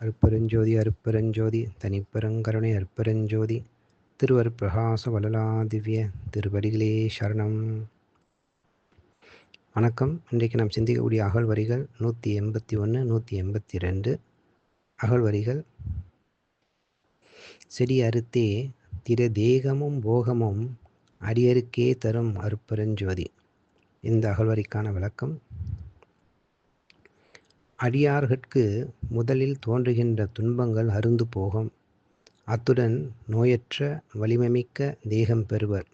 அருட்பெருஞ்சோதி அருட்பெருஞ்சோதி தனிப்பெருங்கருணை அருட்பெருஞ்சோதி திருவருட்பிரகாச வள்ளலா திவ்ய திருவடிகளே சரணம். வணக்கம். இன்றைக்கு நாம் சிந்திக்கக்கூடிய அகழ்வரிகள் 181 182. அகழ்வரிகள்: செடி அறுத்தே திட தேகமும் போகமும் அடியருக்கே தரும் அருட்பெருஞ்சோதி. இந்த அகழ்வரிக்கான விளக்கம்: அடியார்கட்கு முதலில் தோன்றுகின்ற துன்பங்கள் அருந்து போகும். அத்துடன் நோயற்ற வலிமைமிக்க தேகம் பெறுவர்.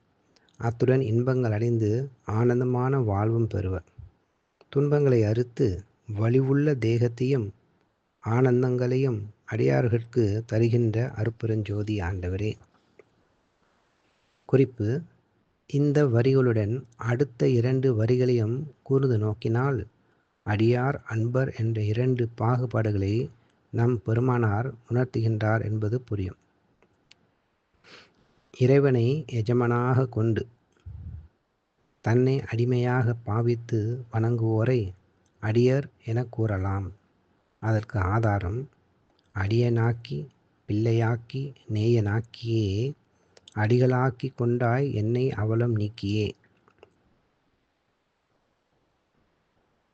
அத்துடன் இன்பங்கள் அடைந்து ஆனந்தமான வாழ்வும் பெறுவர். துன்பங்களை அறுத்து வலிவுள்ள தேகத்தையும் ஆனந்தங்களையும் அடியார்கட்கு தருகின்ற அருட்பெருஞ்சோதி ஆண்டவரே. குறிப்பு: இந்த வரிகளுடன் அடுத்த 2 வரிகளையும் கூர்ந்து நோக்கினால் அடியார் அன்பர் என்ற 2 பாகுபாடுகளை நம் பெருமானார் உணர்த்துகின்றார் என்பது புரியும். இறைவனை எஜமானாக கொண்டு தன்னை அடிமையாக பாவித்து வணங்குவோரை அடியர் என கூறலாம். அதற்கு ஆதாரம்: அடியனாக்கி பிள்ளையாக்கி நேயனாக்கியே அடிகளாக்கி கொண்டாய் என்னை அவலம் நீக்கியே.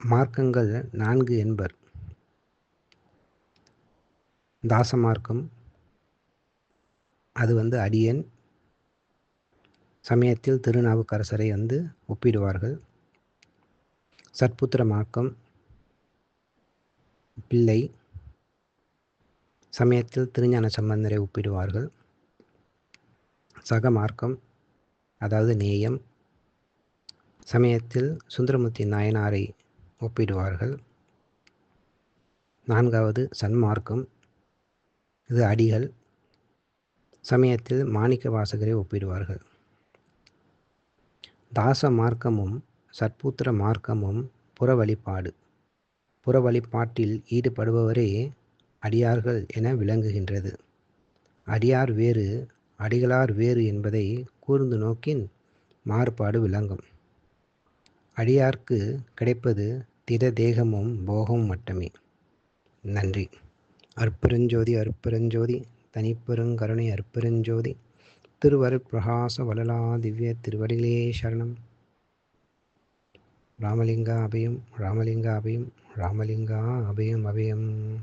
மார்க்கங்கள் 4 என்பர். தாசமார்க்கம், அது அடியன். சமயத்தில் திருநாவுக்கரசரை ஒப்பிடுவார்கள். சற்புத்திர மார்க்கம் பிள்ளை. சமயத்தில் திருஞான சம்பந்தரை ஒப்பிடுவார்கள். சகமார்க்கம் அதாவது நேயம். சமயத்தில் சுந்தரமூர்த்தி நாயனாரை ஒப்பிடுவார்கள். 4வது சன்மார்க்கம், இது அடிகள். சமயத்தில் மாணிக்க வாசகரை ஒப்பிடுவார்கள். தாச மார்க்கமும் சற்பூத்திர மார்க்கமும் புற வழிபாடு. புற வழிபாட்டில் ஈடுபடுபவரே அடியார்கள் என விளங்குகின்றது. அடியார் வேறு அடிகளார் வேறு என்பதை கூர்ந்து நோக்கின் மாறுபாடு விளங்கும். அடியார்க்கு கிடைப்பது திட தேகமும் போகமும் மட்டுமே. நன்றி. அருட்பெருஞ்சோதி அருட்பெருஞ்சோதி தனிப்பெருங்கருணை அருட்பெருஞ்சோதி திருவருட்பிரகாச வள்ளலா திவ்ய திருவடிகளே சரணம். ராமலிங்கா அபயம் ராமலிங்கா அபயம் ராமலிங்கா அபயம் அபயம்.